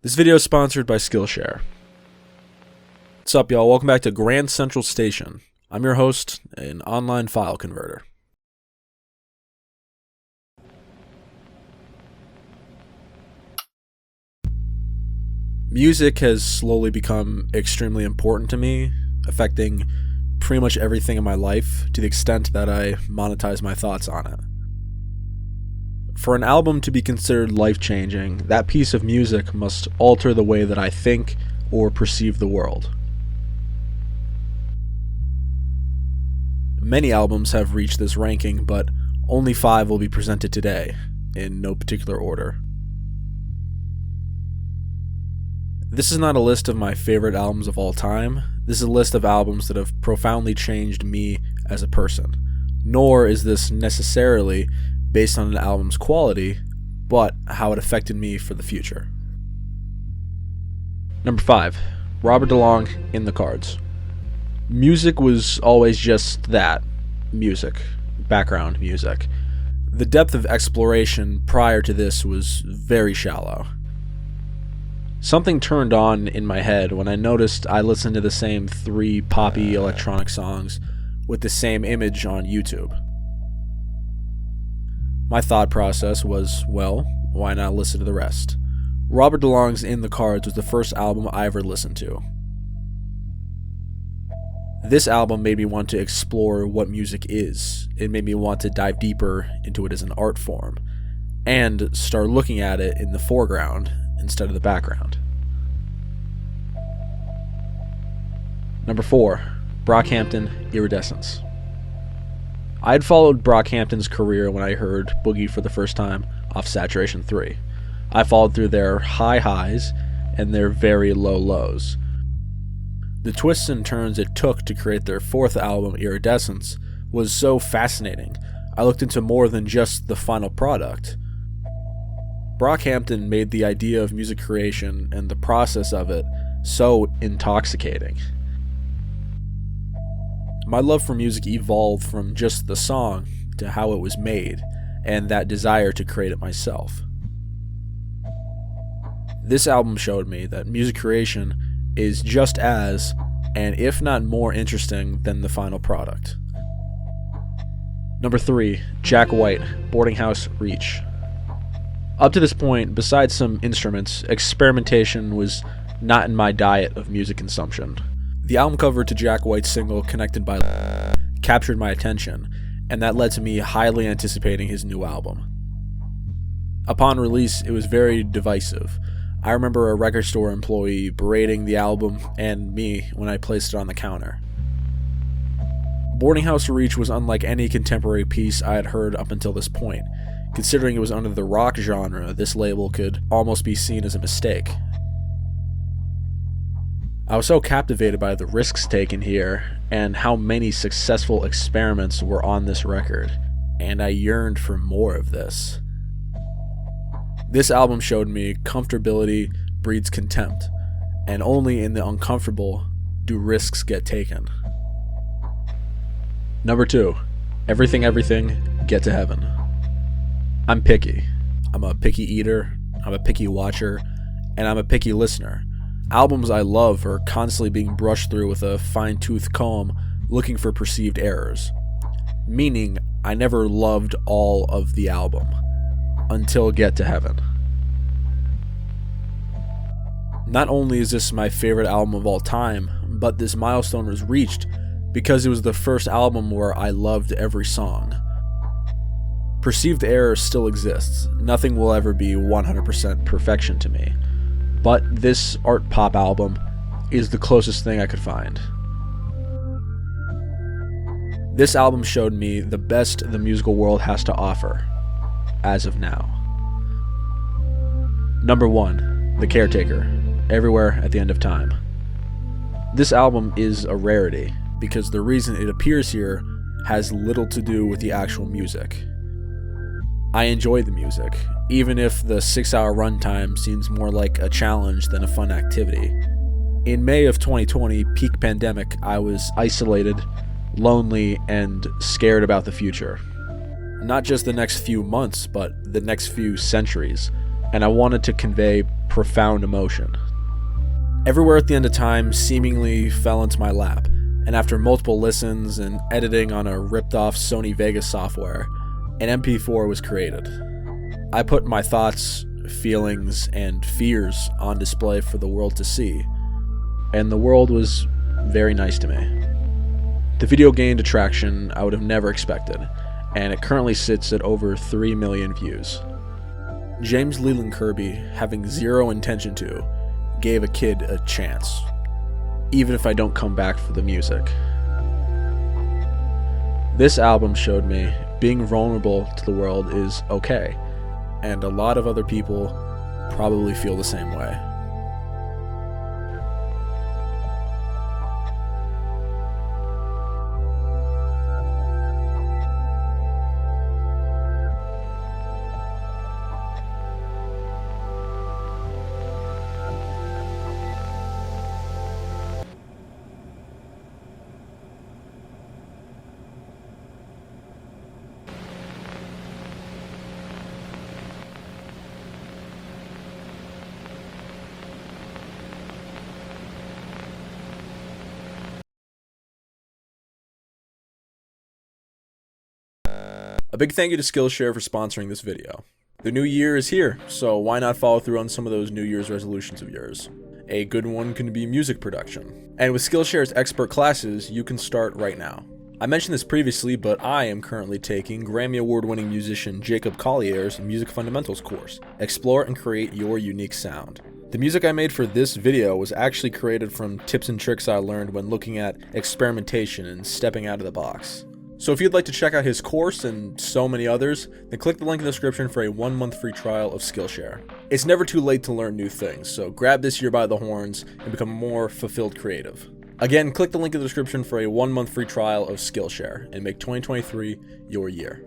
This video is sponsored by Skillshare. What's up, y'all? Welcome back to Grand Central Station. I'm your host, an online file converter. Music has slowly become extremely important to me, affecting pretty much everything in my life to the extent that I monetize my thoughts on it. For an album to be considered life-changing, that piece of music must alter the way that I think or perceive the world. Many albums have reached this ranking, but only 5 will be presented today, in no particular order. This is not a list of my favorite albums of all time. This is a list of albums that have profoundly changed me as a person. Nor is this necessarily based on an album's quality, but how it affected me for the future. Number 5. Robert DeLong, In the Cards. Music was always just that. Music. Background music. The depth of exploration prior to this was very shallow. Something turned on in my head when I noticed I listened to the same 3 poppy electronic songs with the same image on YouTube. My thought process was, well, why not listen to the rest? Robert DeLong's In the Cards was the first album I ever listened to. This album made me want to explore what music is. It made me want to dive deeper into it as an art form, and start looking at it in the foreground instead of the background. Number 4. Brockhampton, Iridescence. I had followed Brockhampton's career when I heard Boogie for the first time off Saturation 3. I followed through their high highs and their very low lows. The twists and turns it took to create their 4th album, Iridescence, was so fascinating. I looked into more than just the final product. Brockhampton made the idea of music creation and the process of it so intoxicating. My love for music evolved from just the song to how it was made, and that desire to create it myself. This album showed me that music creation is just as, and if not more interesting than the final product. Number 3. Jack White, Boarding House Reach. Up to this point, besides some instruments, experimentation was not in my diet of music consumption. The album cover to Jack White's single, Connected by captured my attention, and that led to me highly anticipating his new album. Upon release, it was very divisive. I remember a record store employee berating the album and me when I placed it on the counter. Boarding House Reach was unlike any contemporary piece I had heard up until this point. Considering it was under the rock genre, this label could almost be seen as a mistake. I was so captivated by the risks taken here, and how many successful experiments were on this record, and I yearned for more of this. This album showed me comfortability breeds contempt, and only in the uncomfortable do risks get taken. Number 2. Everything, Everything, Get to Heaven. I'm picky. I'm a picky eater, I'm a picky watcher, and I'm a picky listener. Albums I love are constantly being brushed through with a fine-tooth comb looking for perceived errors. Meaning, I never loved all of the album. Until Get to Heaven. Not only is this my favorite album of all time, but this milestone was reached because it was the first album where I loved every song. Perceived error still exists. Nothing will ever be 100% perfection to me. But this art pop album is the closest thing I could find. This album showed me the best the musical world has to offer, as of now. Number 1. The Caretaker, Everywhere at the End of Time. This album is a rarity, because the reason it appears here has little to do with the actual music. I enjoy the music, even if the 6-hour runtime seems more like a challenge than a fun activity. In May of 2020, peak pandemic, I was isolated, lonely, and scared about the future. Not just the next few months, but the next few centuries, and I wanted to convey profound emotion. Everywhere at the End of Time seemingly fell into my lap, and after multiple listens and editing on a ripped-off Sony Vegas software, an MP4 was created. I put my thoughts, feelings, and fears on display for the world to see, and the world was very nice to me. The video gained a traction I would have never expected, and it currently sits at over 3 million views. James Leland Kirby, having zero intention to, gave a kid a chance, even if I don't come back for the music. This album showed me being vulnerable to the world is okay, and a lot of other people probably feel the same way. A big thank you to Skillshare for sponsoring this video. The new year is here, so why not follow through on some of those New Year's resolutions of yours? A good one can be music production. And with Skillshare's expert classes, you can start right now. I mentioned this previously, but I am currently taking Grammy Award-winning musician Jacob Collier's Music Fundamentals course. Explore and create your unique sound. The music I made for this video was actually created from tips and tricks I learned when looking at experimentation and stepping out of the box. So if you'd like to check out his course and so many others, then click the link in the description for a 1-month free trial of Skillshare. It's never too late to learn new things, so grab this year by the horns and become a more fulfilled creative. Again, click the link in the description for a 1-month free trial of Skillshare and make 2023 your year.